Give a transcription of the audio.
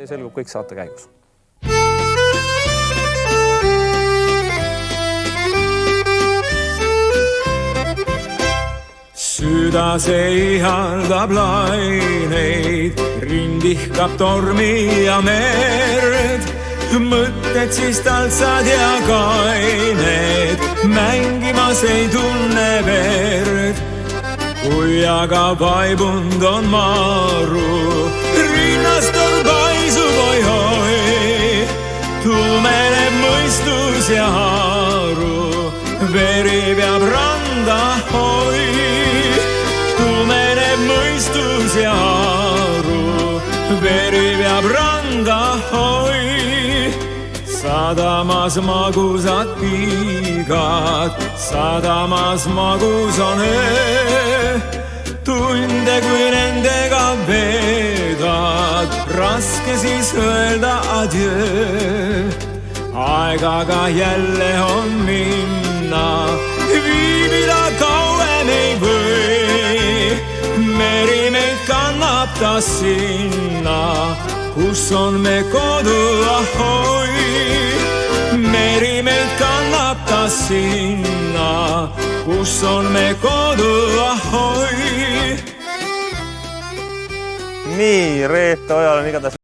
see selgub kõik saate käigus. Süda seihaldab laineid, rindihkab tormi ja merd. Mõtted siis taltsad ja kained, mängimas ei tunne verd. Kui aga vaibund on maru, rinnastor paisub oi-oi. Tumeneb mõistus ja haru, veri peab randa hoi. Tumeneb mõistus ja haru, veri peab randa hoi. Sadamas magusad piigad, sadamas magus on öö. Tunde kui nendega veedad, raske siis öelda adjöö. Aegaga jälle on minna, viibida kauem ei või. Meri meid kannab ta sinna, kus on me kodu ahoi. Meri meid kannab ta sinna, kus on me kodu ahoi. Nii, Reet Ojal on igatahes